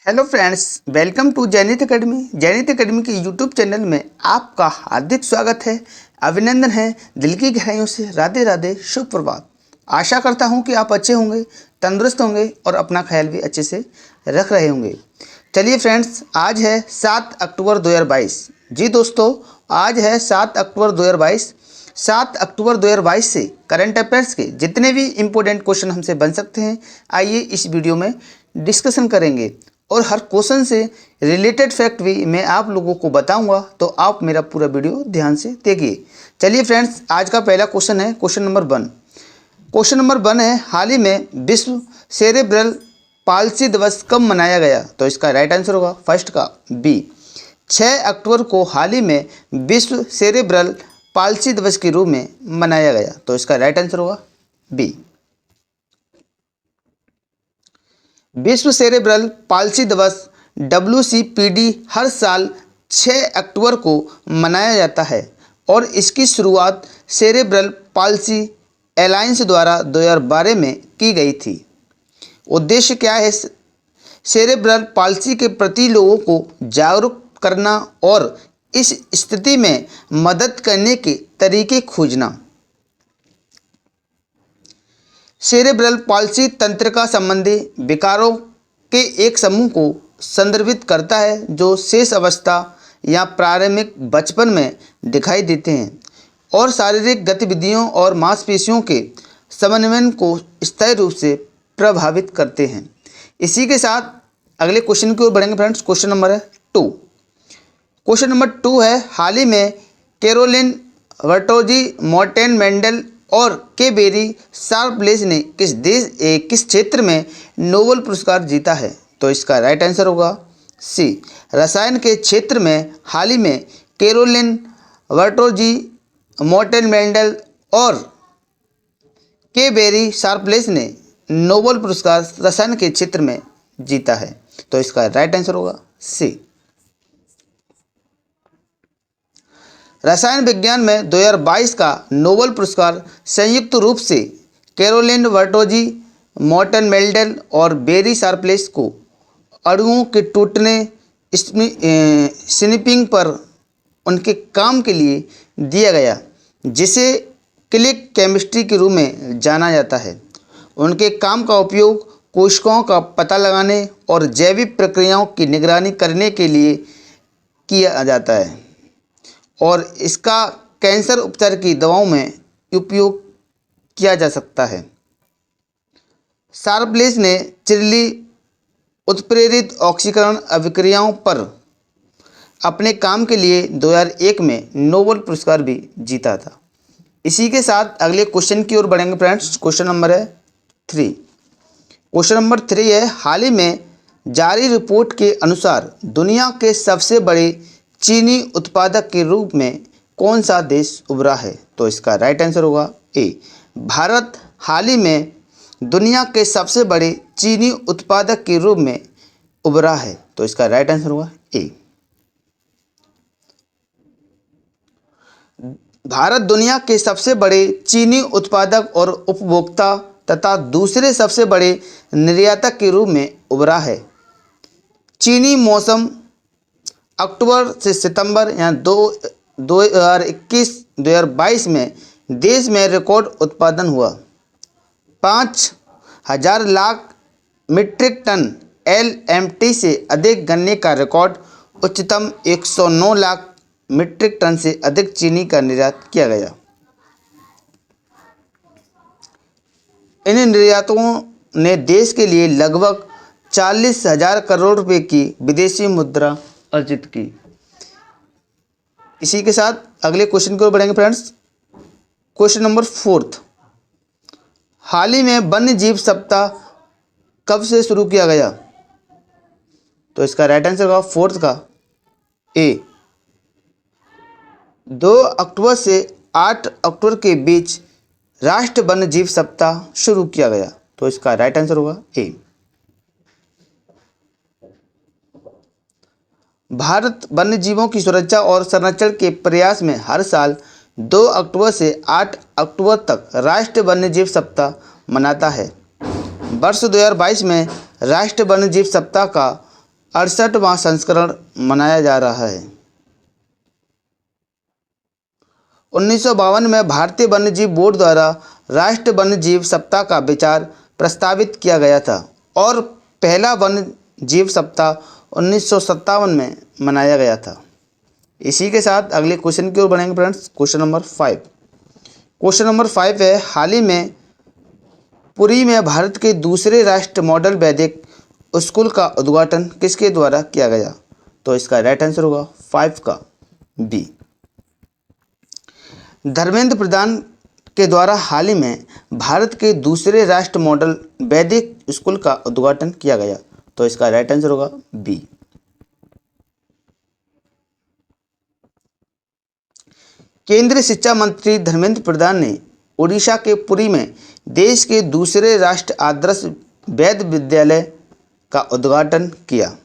Hello friends, welcome to Jainit academy. Jainit academy के YouTube channel में आपका हार्दिक स्वागत है, अभिनंदन है। दिल की गहराइयों से राधे राधे, शुभ प्रभात। आशा करता हूं कि आप अच्छे होंगे, तंदुरुस्त होंगे और अपना ख्याल भी अच्छे से रख रहे होंगे। चलिए फ्रेंड्स, आज है 7 अक्टूबर 2022। जी दोस्तों, आज है 7 अक्टूबर 2022। 7 अक्टूबर 2022 से करंट अफेयर्स के जितने भी इम्पोर्टेंट क्वेश्चन हमसे बन सकते हैं, आइए इस वीडियो में डिस्कशन करेंगे और हर क्वेश्चन से रिलेटेड फैक्ट भी मैं आप लोगों को बताऊंगा, तो आप मेरा पूरा वीडियो ध्यान से देखिए। चलिए फ्रेंड्स, आज का पहला क्वेश्चन है क्वेश्चन नंबर 1। क्वेश्चन नंबर 1 है, हाल ही में विश्व सेरेब्रल पाल्सी दिवस कब मनाया गया? तो इसका राइट आंसर होगा फर्स्ट का बी। 6 अक्टूबर को हाल ही में विश्व सेरेब्रल पाल्सी दिवस के रूप में मनाया गया, तो इसका राइट आंसर होगा बी। विश्व सेरेब्रल पाल्सी दिवस WCPD हर साल 6 अक्टूबर को मनाया जाता है और इसकी शुरुआत सेरेब्रल पाल्सी अलायंस द्वारा 2012 में की गई थी। उद्देश्य क्या है? सेरेब्रल पाल्सी के प्रति लोगों को जागरूक करना और इस स्थिति में मदद करने के तरीके खोजना। सेरेब्रल पाल्सी तंत्रिका संबंधी विकारों के एक समूह को संदर्भित करता है जो शेष अवस्था या प्रारंभिक बचपन में दिखाई देते हैं और शारीरिक गतिविधियों और मांसपेशियों के समन्वय को स्थायी रूप से प्रभावित करते हैं। इसी के साथ अगले क्वेश्चन की ओर बढ़ेंगे friends. Question number 2। Question number 2 है, हाल ही में कैरोलिन वर्टोजी, मॉर्टेन मेंडल और के बेरी शार्पलेस ने किस क्षेत्र में नोबेल पुरस्कार जीता है? तो इसका राइट आंसर होगा सी। रसायन के क्षेत्र में हाल ही में कैरोलिन वर्टोजी, मॉर्टेन मेंडल और के बेरी शार्पलेस ने नोबेल पुरस्कार रसायन के क्षेत्र में जीता है, तो इसका राइट आंसर होगा सी। रसायन विज्ञान में 2022 का नोबेल पुरस्कार संयुक्त रूप से कैरोलिन वर्टोजी, मॉर्टेन मेंडल और बेरी शार्पलेस को अणुओं के टूटने, स्निपिंग पर उनके काम के लिए दिया गया, जिसे क्लिक केमिस्ट्री के रूप में जाना जाता है। उनके काम का उपयोग कोशिकाओं का पता लगाने और जैविक प्रक्रियाओं की निगरानी करने के लिए किया जाता है और इसका कैंसर उपचार की दवाओं में उपयोग किया जा सकता है। शार्पलेस ने चिरली उत्प्रेरित ऑक्सीकरण अभिक्रियाओं पर अपने काम के लिए 2001 में नोबेल पुरस्कार भी जीता था। इसी के साथ अगले क्वेश्चन की ओर बढ़ेंगे friends. Question number 3। Question number 3 है, हाल ही में जारी रिपोर्ट के अनुसार दुनिया के सबसे बड़े चीनी उत्पादक के रूप में कौन सा देश उभरा है? तो इसका राइट आंसर होगा ए। भारत हाल ही में दुनिया के सबसे बड़े चीनी उत्पादक के रूप में उभरा है, तो इसका राइट आंसर होगा ए। भारत दुनिया के सबसे बड़े चीनी उत्पादक और उपभोक्ता तथा दूसरे सबसे बड़े निर्यातक के रूप में उभरा है। चीनी मौसम अक्टूबर से सितंबर या 2021-2022 में देश में रिकॉर्ड उत्पादन हुआ। 5,000 लाख मीट्रिक टन LMT से अधिक गन्ने का रिकॉर्ड, उच्चतम 109 लाख मीट्रिक टन से अधिक चीनी का निर्यात किया गया। इन निर्यातों ने देश के लिए लगभग 40,000 करोड़ रुपए की विदेशी मुद्रा अर्जित की। इसी के साथ अगले क्वेश्चन की ओर बढ़ेंगे फ्रेंड्स। Question number 4। हाल ही में वन्य जीव सप्ताह कब से शुरू किया गया? तो इसका राइट आंसर होगा 4th का ए। 2 अक्टूबर से 8 अक्टूबर के बीच राष्ट्रीय वन्य जीव सप्ताह शुरू किया गया, तो इसका राइट आंसर होगा ए। भारत वन्य जीवों की सुरक्षा और संरक्षण के प्रयास में हर साल 2 अक्टूबर से 8 अक्टूबर तक राष्ट्रीय वन्यजीव सप्ताह मनाता है। वर्ष 2022 में राष्ट्रीय वन्यजीव सप्ताह का 68वां संस्करण मनाया जा रहा है। 1952 में भारतीय वन्यजीव बोर्ड द्वारा राष्ट्रीय वन्यजीव सप्ताह का विचार प्रस्तावित किया गया था और पहला वन्य जीव सप्ताह 1957 में मनाया गया था। इसी के साथ अगले क्वेश्चन की ओर बढ़ेंगे friends. Question number 5। Question number 5 है, हाल ही में पुरी में भारत के दूसरे राष्ट्रीय मॉडल वैदिक स्कूल का उद्घाटन किसके द्वारा किया गया? तो इसका राइट आंसर होगा 5 का बी। धर्मेंद्र प्रधान के द्वारा हाल ही में भारत के दूसरे राष्ट्रीय मॉडल वैदिक स्कूल का उद्घाटन किया गया। तो इसका राइट आंसर होगा बी। केंद्रीय शिक्षा मंत्री धर्मेंद्र प्रधान ने ओडिशा के पुरी में देश के दूसरे राष्ट्रीय आदर्श वैद्य विद्यालय का उद्घाटन किया।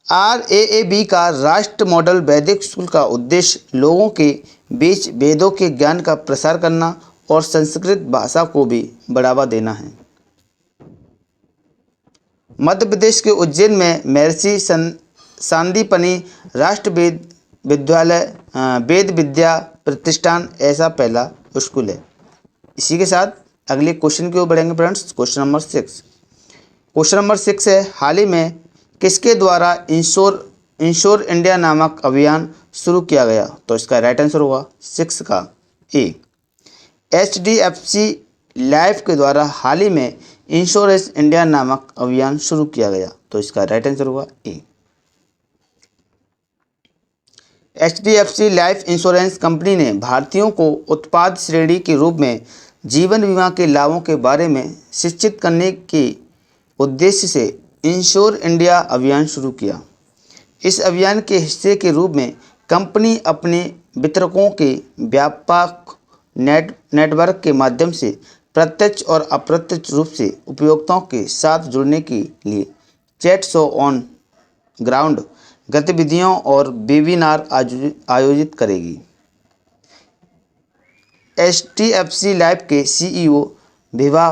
RAAB का राष्ट्रीय मॉडल वैदिक स्कूल का उद्देश्य लोगों के बीच वेदों के ज्ञान का प्रसार करना और संस्कृत भाषा को भी बढ़ावा देना है। मध्य प्रदेश के उज्जैन में महर्षि सांदीपनि राष्ट्रीय वेद विद्या प्रतिष्ठान ऐसा पहला स्कूल है। इसी के साथ अगले क्वेश्चन की ओर बढ़ेंगे friends. Question number 6। Question number 6 है, हाल ही में किसके द्वारा इंश्योर इंडिया नामक अभियान शुरू किया गया? तो इसका राइट आंसर होगा 6 का ए। HDFC लाइफ के द्वारा हाल ही में इंश्योरेंस इंडिया नामक अभियान शुरू किया गया। तो इसका राइट आंसर होगा ए। HDFC लाइफ इंश्योरेंस कंपनी ने भारतीयों को उत्पाद श्रेणी के रूप में जीवन बीमा के लाभों के बारे में शिक्षित करने के उद्देश्य से इंश्योर इंडिया अभियान शुरू किया। इस अभियान के हिस्से के रूप में कंपनी अपने वितरकों के व्यापक नेटवर्क के माध्यम से प्रत्यक्ष और अप्रत्यक्ष रूप से उपभोक्ताओं के साथ जुड़ने के लिए चैट शो ऑन ग्राउंड गतिविधियों और वेबिनार आयोजित करेगी। HDFC लाइफ के CEO विभा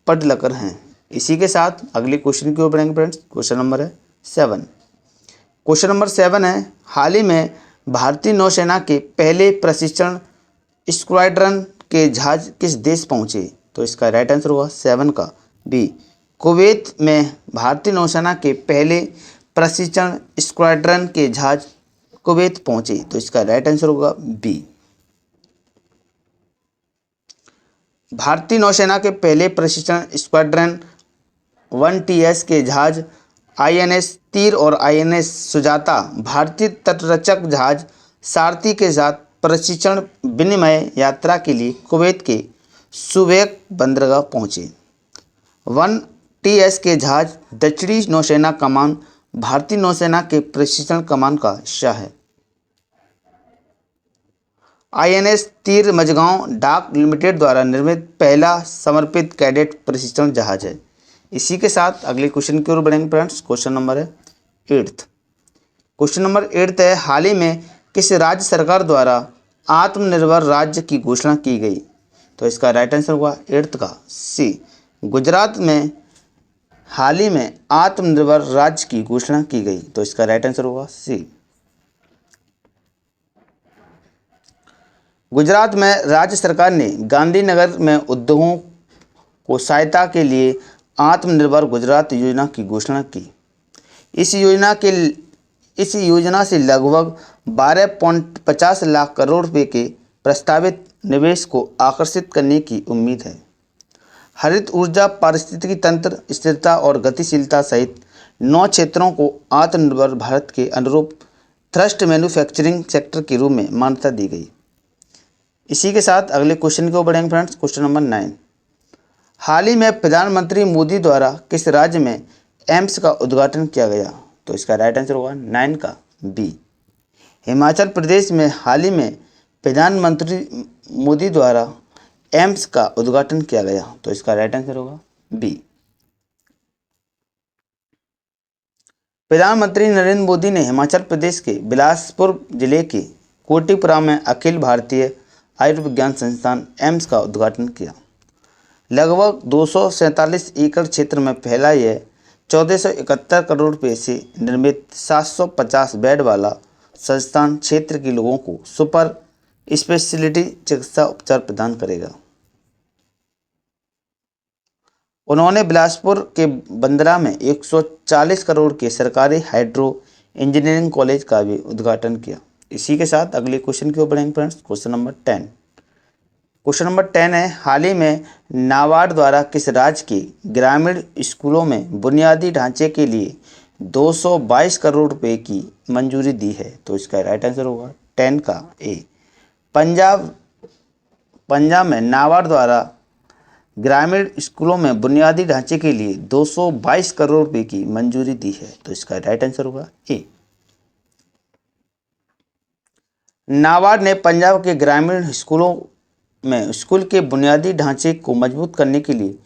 पडलकर हैं। इसी के साथ अगले क्वेश्चन की ओर बढ़ेंगे फ्रेंड्स। क्वेश्चन नंबर है 7। क्वेश्चन नंबर 7 है, हाल ही में भारतीय नौसेना के पहले प्रशिक्षण स्क्वाड्रन के जहाज किस देश पहुंचे? तो इसका राइट आंसर होगा 7 का बी। कुवैत में भारतीय नौसेना के पहले प्रशिक्षण स्क्वाड्रन के जहाज कुवैत पहुंचे। तो इसका राइट आंसर होगा बी। भारतीय नौसेना के पहले प्रशिक्षण स्क्वाड्रन 1TS के जहाज INS तीर और INS सुजाता भारतीय तटरक्षक जहाज सारथी के साथ प्रशिक्षण विनिमय यात्रा के लिए कुवैत के सुवेक बंदरगाह पहुंचे। 1TS के जहाज दक्षिणी नौसेना कमान भारतीय नौसेना के प्रशिक्षण कमान का हिस्सा है। INS तीर मझगांव डाक लिमिटेड द्वारा निर्मित पहला समर्पित कैडेट प्रशिक्षण जहाज है। इसी के साथ अगले क्वेश्चन की ओर बढ़ेंगे फ्रेंड्स। क्वेश्चन नंबर है 8। क्वेश्चन नंबर 8 है, हाल ही में किस राज्य सरकार द्वारा आत्मनिर्भर राज्य की घोषणा की गई? तो इसका राइट आंसर होगा 8 का सी। गुजरात में हाल ही में आत्मनिर्भर राज्य की घोषणा की गई। तो इसका राइट आंसर होगा सी। गुजरात में राज्य सरकार ने गांधीनगर में उद्योगों को सहायता के लिए आत्मनिर्भर गुजरात योजना की घोषणा की। इस योजना से लगभग 12.50 लाख करोड़ रुपए के प्रस्तावित निवेश को आकर्षित करने की उम्मीद है। हरित ऊर्जा, पारिस्थितिकी तंत्र, स्थिरता और गतिशीलता सहित 9 क्षेत्रों को आत्मनिर्भर भारत के अनुरूप थ्रस्ट मैन्युफैक्चरिंग सेक्टर के रूप में मान्यता दी गई। इसी के साथ अगले क्वेश्चन को बढ़ेंगे फ्रेंड्स। Question number 9। हाल ही में प्रधानमंत्री मोदी द्वारा किस राज्य में एम्स का उद्घाटन किया गया? तो इसका राइट आंसर होगा 9 का बी। हिमाचल प्रदेश में हाल ही में प्रधानमंत्री मोदी द्वारा एम्स का उद्घाटन किया गया। तो इसका राइट आंसर होगा बी। प्रधानमंत्री नरेंद्र मोदी ने हिमाचल प्रदेश के बिलासपुर जिले के कोटीपुरा में अखिल भारतीय आयुर्विज्ञान संस्थान एम्स का उद्घाटन किया। लगभग 247 एकड़ क्षेत्र में फैला यह 1471 करोड़ रुपये से निर्मित 750 बेड वाला संस्थान क्षेत्र के लोगों को सुपर स्पेशलिटी चिकित्सा उपचार प्रदान करेगा। उन्होंने बिलासपुर के बंदरा में 140 करोड़ के सरकारी हाइड्रो इंजीनियरिंग कॉलेज का भी उद्घाटन किया। इसी के साथ अगले क्वेश्चन की ओर बढ़ेंगे friends. Question number 10। Question number 10 है, हाल ही में नाबार्ड द्वारा किस राज्य के ग्रामीण स्कूलों में बुनियादी ढांचे के लिए 222 करोड़ रुपए की मंजूरी दी है? तो इसका राइट आंसर होगा 10 का ए। पंजाब में नाबार्ड द्वारा ग्रामीण स्कूलों में बुनियादी ढांचे के लिए 222 करोड़ रुपए की मंजूरी दी है। तो इसका राइट आंसर होगा ए। नाबार्ड ने पंजाब के ग्रामीण स्कूलों में स्कूल के बुनियादी ढांचे को मजबूत करने के लिए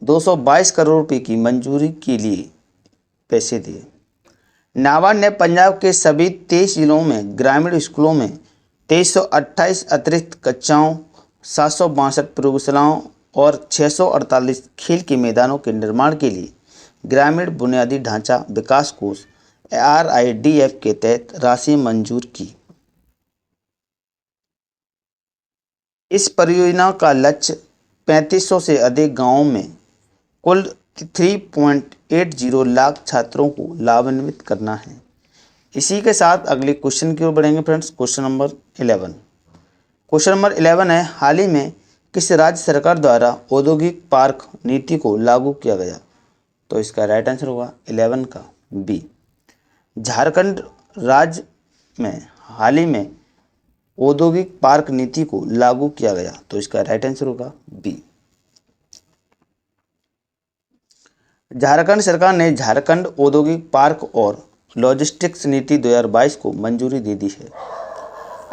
222 करोड़ रुपए की मंजूरी के लिए पैसे दिए। नाबार्ड ने पंजाब के सभी 23 जिलों में ग्रामीण स्कूलों में 2328 अतिरिक्त कक्षाओं, 762 प्रयोगशालाओं और 648 खेल के मैदानों के निर्माण के लिए ग्रामीण बुनियादी ढांचा विकास कोष RIDF के तहत राशि मंजूर की। इस परियोजना का लक्ष्य 3500 से अधिक गांवों में कुल 3.80 लाख छात्रों को लाभान्वित करना है। इसी के साथ अगले क्वेश्चन की ओर बढ़ेंगे friends. Question number 11। Question number 11 है, हाल ही में किस राज्य सरकार द्वारा औद्योगिक पार्क नीति को लागू किया गया? तो इसका राइट आंसर होगा 11 का बी। झारखंड राज्य में हाल ही में औद्योगिक पार्क नीति को लागू किया गया। तो इसका राइट आंसर होगा बी। झारखंड सरकार ने झारखंड औद्योगिक पार्क और लॉजिस्टिक्स नीति 2022 को मंजूरी दे दी है।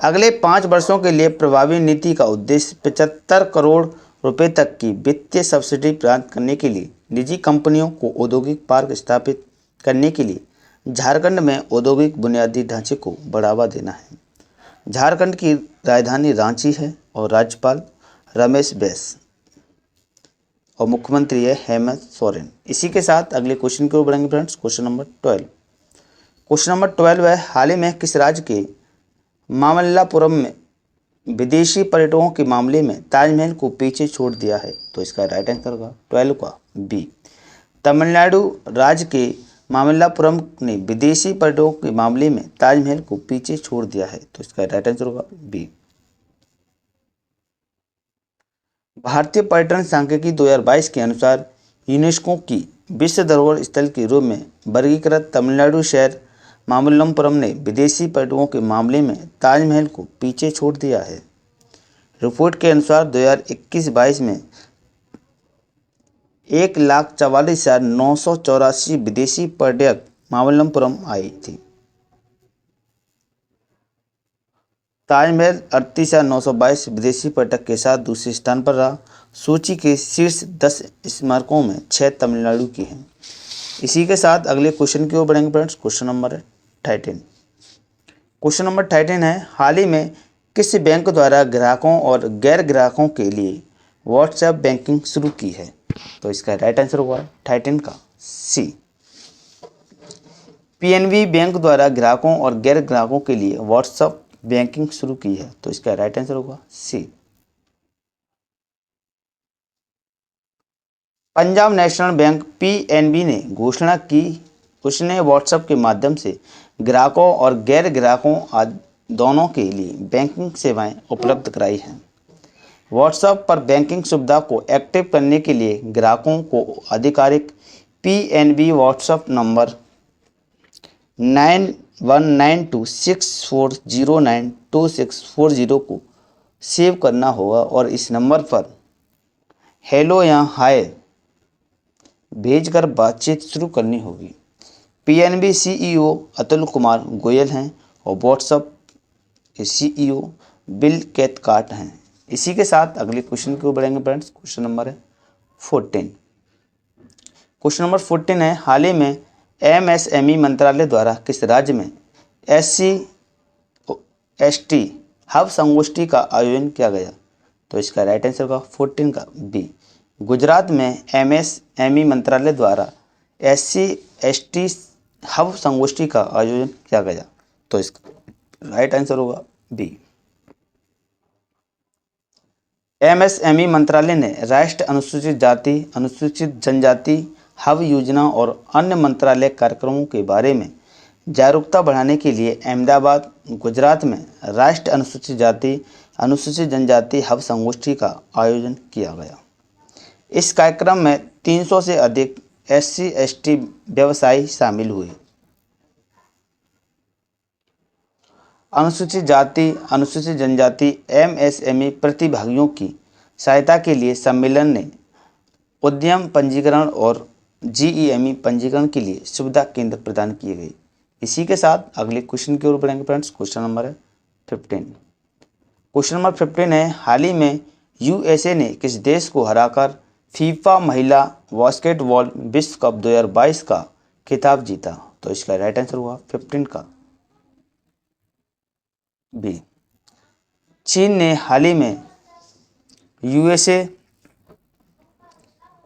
अगले 5 वर्षों के लिए प्रभावी नीति का उद्देश्य 75 करोड़ रुपए तक की वित्तीय सब्सिडी प्राप्त करने के लिए निजी कंपनियों को औद्योगिक पार्क स्थापित करने के लिए झारखंड में औद्योगिक बुनियादी ढांचे को बढ़ावा देना है। झारखंड की राजधानी रांची है और राज्यपाल रमेश बैस और मुख्यमंत्री है हेमंत सोरेन। इसी के साथ अगले क्वेश्चन की ओर बढ़ेंगे friends. Question number 12। Question number 12 है, हाल ही में किस राज्य के मामल्लापुरम में विदेशी पर्यटकों के मामले में ताजमहल को पीछे छोड़ दिया है? तो इसका राइट आंसर होगा 12 का बी। तमिलनाडु राज्य के मामल्लापुरम ने विदेशी पर्यटकों के मामले में ताजमहल को पीछे छोड़ दिया है। तो इसका राइट आंसर होगा बी। भारतीय पर्यटन सांख्यिकी 2022 के अनुसार यूनेस्को की विश्व धरोहर स्थल के रूप में वर्गीकृत तमिलनाडु शहर मामल्लपुरम ने विदेशी पर्यटकों के मामले में ताजमहल को पीछे छोड़ दिया है। रिपोर्ट के अनुसार 2021-22 में 1,44,984 विदेशी पर्यटक मामल्लपुरम आए थे। ताजमहल 38,922 विदेशी पर्यटक के साथ दूसरे स्थान पर रहा। सूची के शीर्ष 10 स्मारकों में 6 तमिलनाडु के हैं। इसी के साथ अगले क्वेश्चन की ओर बढ़ेंगे friends. Question number 13। Question number 13 है, हाल ही में किस बैंक द्वारा ग्राहकों और गैर ग्राहकों के लिए व्हाट्सएप बैंकिंग शुरू की है? तो इसका राइट आंसर होगा 13 का सी। PNB बैंक द्वारा ग्राहकों और गैर ग्राहकों के लिए व्हाट्सएप बैंकिंग शुरू की है। तो इसका राइट आंसर होगा सी। पंजाब नेशनल बैंक PNB ने घोषणा की उसने व्हाट्सएप के माध्यम से ग्राहकों और गैर ग्राहकों दोनों के लिए बैंकिंग सेवाएं उपलब्ध कराई हैं। व्हाट्सएप पर बैंकिंग सुविधा को एक्टिव करने के लिए ग्राहकों को आधिकारिक PNB व्हाट्सएप नंबर 919264092640 को सेव करना होगा और इस नंबर पर हेलो या हाय भेजकर बातचीत शुरू करनी होगी। PNB CEO अतुल कुमार गोयल हैं और व्हाट्सएप के CEO बिल कैथकार्ट हैं। इसी के साथ अगले क्वेश्चन की ओर बढ़ेंगे फ्रेंड्स। क्वेश्चन नंबर है 14। क्वेश्चन नंबर 14 है, हाल ही में MSME मंत्रालय द्वारा किस राज्य में SC/ST हब संगोष्ठी का आयोजन किया गया? तो इसका राइट आंसर होगा 14 का बी। गुजरात में MSME मंत्रालय द्वारा SC/ST हब संगोष्ठी का आयोजन किया गया? तो इसका राइट आंसर होगा बी। MSME मंत्रालय ने राष्ट्रीय अनुसूचित जाति अनुसूचित जनजाति हब योजना और अन्य मंत्रालय कार्यक्रमों के बारे में जागरूकता बढ़ाने के लिए अहमदाबाद, गुजरात में राष्ट्रीय अनुसूचित जाति अनुसूचित जनजाति हब संगोष्ठी का आयोजन किया गया। इस कार्यक्रम में 300 से अधिक SC/ST व्यवसायी शामिल हुए। अनुसूचित जाति अनुसूचित जनजाति MSME प्रतिभागियों की सहायता के लिए सम्मेलन ने उद्यम पंजीकरण और GEME पंजीकरण के लिए सुविधा केंद्र प्रदान किए गए। इसी के साथ अगले क्वेश्चन की ओर बढ़ेंगे फ्रेंड्स। क्वेश्चन नंबर है 15। क्वेश्चन नंबर 15 है, हाल ही में USA ने किस देश को हराकर फीफा महिला बास्केटबॉल विश्व कप 2022 का खिताब जीता? तो इसका राइट आंसर हुआ 15 का बी। चीन ने हाल ही में USA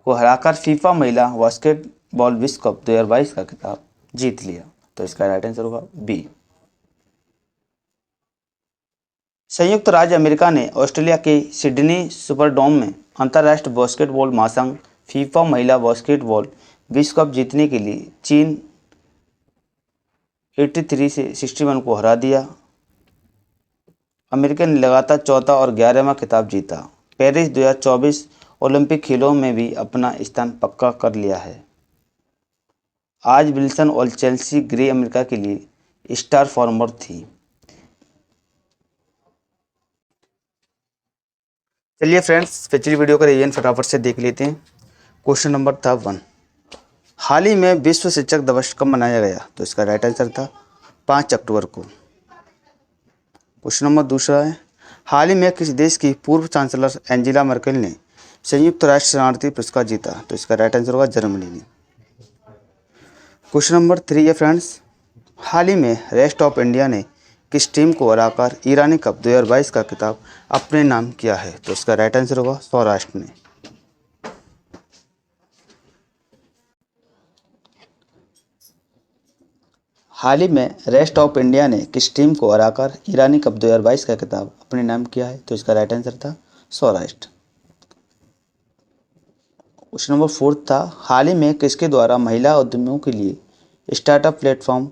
को हराकर फीफा महिला बास्केटबॉल विश्व कप 2022 का खिताब जीत लिया। तो इसका राइट आंसर होगा बी। संयुक्त राज्य अमेरिका ने ऑस्ट्रेलिया के सिडनी सुपरडोम में अंतर्राष्ट्रीय बास्केटबॉल महासंघ फीफा महिला बास्केटबॉल विश्व कप जीतने के लिए चीन 83 से 61 को हरा दिया। अमेरिका ने लगातार चौथा और 11वां खिताब जीता। पेरिस 2024 ओलंपिक खेलों में भी अपना स्थान पक्का कर लिया है। आज विल्सन और चेल्सी ग्रे अमेरिका के लिए स्टार फॉर्मर थी। चलिए फ्रेंड्स, पिछली वीडियो का रिवीजन फटाफट से देख लेते हैं। क्वेश्चन नंबर था 1, हाल ही में विश्व शिक्षक दिवस कब मनाया गया? तो इसका राइट आंसर था 5 अक्टूबर को। क्वेश्चन नंबर दूसरा है, हाल ही में किस देश की पूर्व चांसलर एंजेला मर्केल ने संयुक्त राष्ट्र शरणार्थी पुरस्कार जीता? तो इसका राइट आंसर होगा जर्मनी ने। क्वेश्चन नंबर 3 है फ्रेंड्स, हाल ही में रेस्ट ऑफ इंडिया ने किस टीम को हराकर ईरानी कप 2022 का खिताब अपने नाम किया है? तो इसका राइट आंसर होगा सौराष्ट्र ने। हाल ही में रेस्ट ऑफ इंडिया ने किस टीम को हराकर ईरानी कप 2022 का खिताब अपने नाम किया है? तो इसका राइट आंसर था सौराष्ट्र। क्वेश्चन नंबर 4 था, हाल ही में किसके द्वारा महिला उद्यमियों के लिए स्टार्टअप प्लेटफॉर्म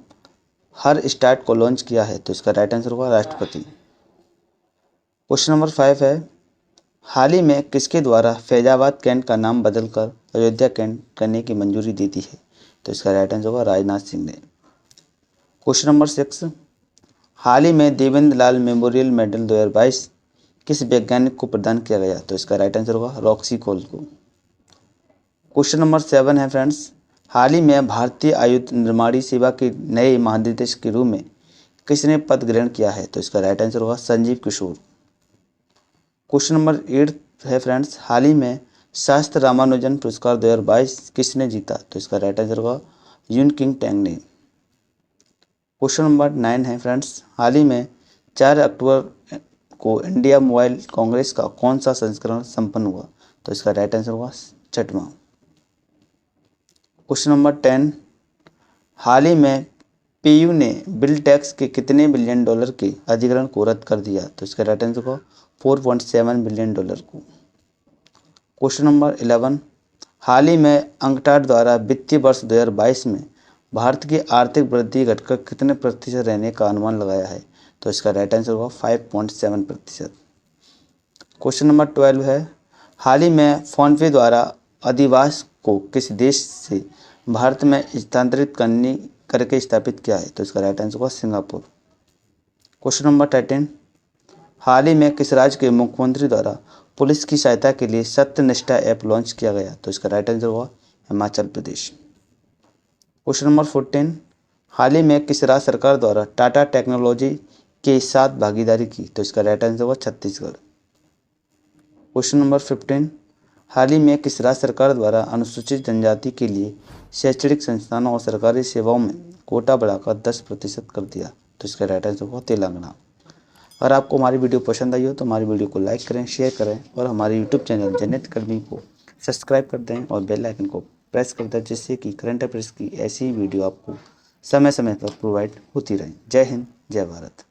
हर स्टार्ट को लॉन्च किया है? तो इसका राइट आंसर होगा राष्ट्रपति। क्वेश्चन नंबर 5 है, हाल ही में किसके द्वारा फैजाबाद कैंट का नाम बदलकर अयोध्या कैंट करने की मंजूरी दी थी है? तो इसका राइट आंसर होगा राजनाथ सिंह ने। क्वेश्चन नंबर 6, हाल ही में देवेंद्र लाल मेमोरियल मेडल 2022 किस वैज्ञानिक को प्रदान किया गया? तो इसका राइट आंसर होगा रॉक्सी कॉल को। क्वेश्चन नंबर 7 है फ्रेंड्स, हाल ही में भारतीय आयुध निर्माणी सेवा के नए महानिदेशक के रूप में किसने पद ग्रहण किया है? तो इसका राइट आंसर होगा संजीव किशोर। क्वेश्चन नंबर 8 है फ्रेंड्स, हाल ही में शास्त्र रामानुजन पुरस्कार 2022 किसने जीता? तो इसका राइट आंसर होगा यून किंग टैंग ने। क्वेश्चन नंबर 9 है फ्रेंड्स, हाल ही में 4 अक्टूबर को इंडिया मोबाइल कांग्रेस का कौन सा संस्करण संपन्न हुआ? तो इसका राइट आंसर होगा 6वां। क्वेश्चन नंबर 10, हाल ही में PU ने बिल टैक्स के कितने बिलियन डॉलर के अधिग्रहण को रद्द कर दिया? तो इसका राइट आंसर होगा 4.7 बिलियन डॉलर को। क्वेश्चन नंबर 11, हाल ही में अंकटाड द्वारा वित्तीय वर्ष 2022 में भारत की आर्थिक वृद्धि घटकर कितने प्रतिशत रहने का अनुमान लगाया है? तो इसका राइट आंसर होगा 5.7%। क्वेश्चन नंबर 12 है, हाल ही में फोनपे द्वारा अधिवास को किस देश से भारत में स्थानांतरित करके स्थापित किया है? तो इसका राइट आंसर होगा सिंगापुर। क्वेश्चन नंबर 13, हाल ही में किस राज्य के मुख्यमंत्री द्वारा पुलिस की सहायता के लिए सत्यनिष्ठा ऐप लॉन्च किया गया? तो इसका राइट आंसर होगा हिमाचल प्रदेश। क्वेश्चन नंबर 14, हाल ही में किस राज्य सरकार द्वारा टाटा टेक्नोलॉजी के साथ भागीदारी की? तो इसका राइट आंसर होगा छत्तीसगढ़। क्वेश्चन नंबर 15, हाल ही में किस राज्य सरकार द्वारा अनुसूचित जनजाति के लिए शैक्षणिक संस्थानों और सरकारी सेवाओं में कोटा बढ़ाकर 10% कर दिया? तो इसका राइट आंसर होगा तेलंगाना। अगर आपको हमारी वीडियो पसंद आई हो तो हमारी वीडियो को लाइक करें, शेयर करें और हमारे यूट्यूब चैनल जन्नत अकेडमी को सब्सक्राइब कर दें और बेल आइकन को प्रेस कर दें, जिससे कि करंट अफेयर्स की ऐसी वीडियो आपको समय समय पर प्रोवाइड होती रहे। जय हिंद, जय भारत।